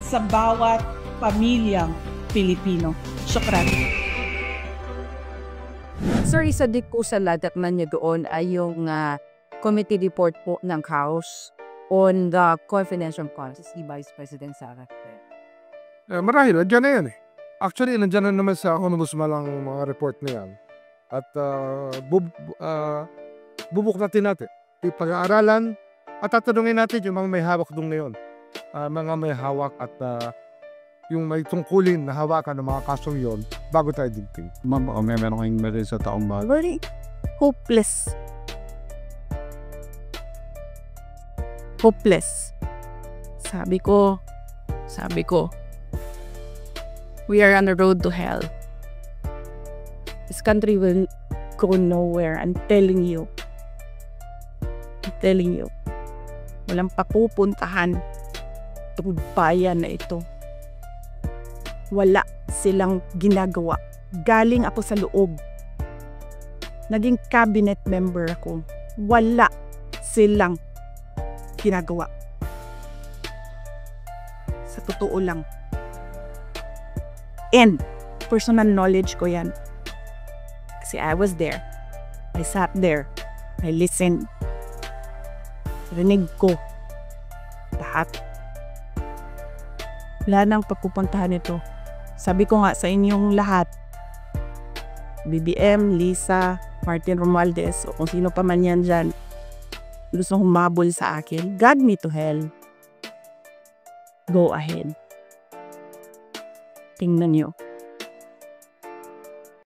sa bawat pamilyang Pilipino. Syukran. Sir, isa din po sa ladatnan niyo doon ay yung committee report po ng House on the confidential funds si Vice President Sara. Marahil, andyan na yan eh. Actually, nandyan na naman sa Ombudsman ang mga report na yan. At bubuklatin natin. Pag-aaralan at tatanungin natin yung mga may hawak doon ngayon. Mga may hawak at yung may tungkulin na hawakan ng mga kasong yon bago tayo digping. Ma'am, meron kayong meron sa taong bago. Very hopeless. Hopeless. Sabi ko, we are on the road to hell. This country will go nowhere. I'm telling you. Walang papupuntahan itong bayan na ito. Wala silang ginagawa. Galing ako sa loob. Naging cabinet member ako. Wala silang ginagawa. Sa totoo lang. And personal knowledge ko yan. Kasi I was there. I sat there. I listened. Rinig ko. Lahat. Wala nang papupuntahan ito. Sabi ko nga sa inyong lahat, BBM, Lisa, Martin Romualdez, o kung sino pa man yan dyan, gusto humabol sa akin, God me to hell. Go ahead. Tingnan nyo.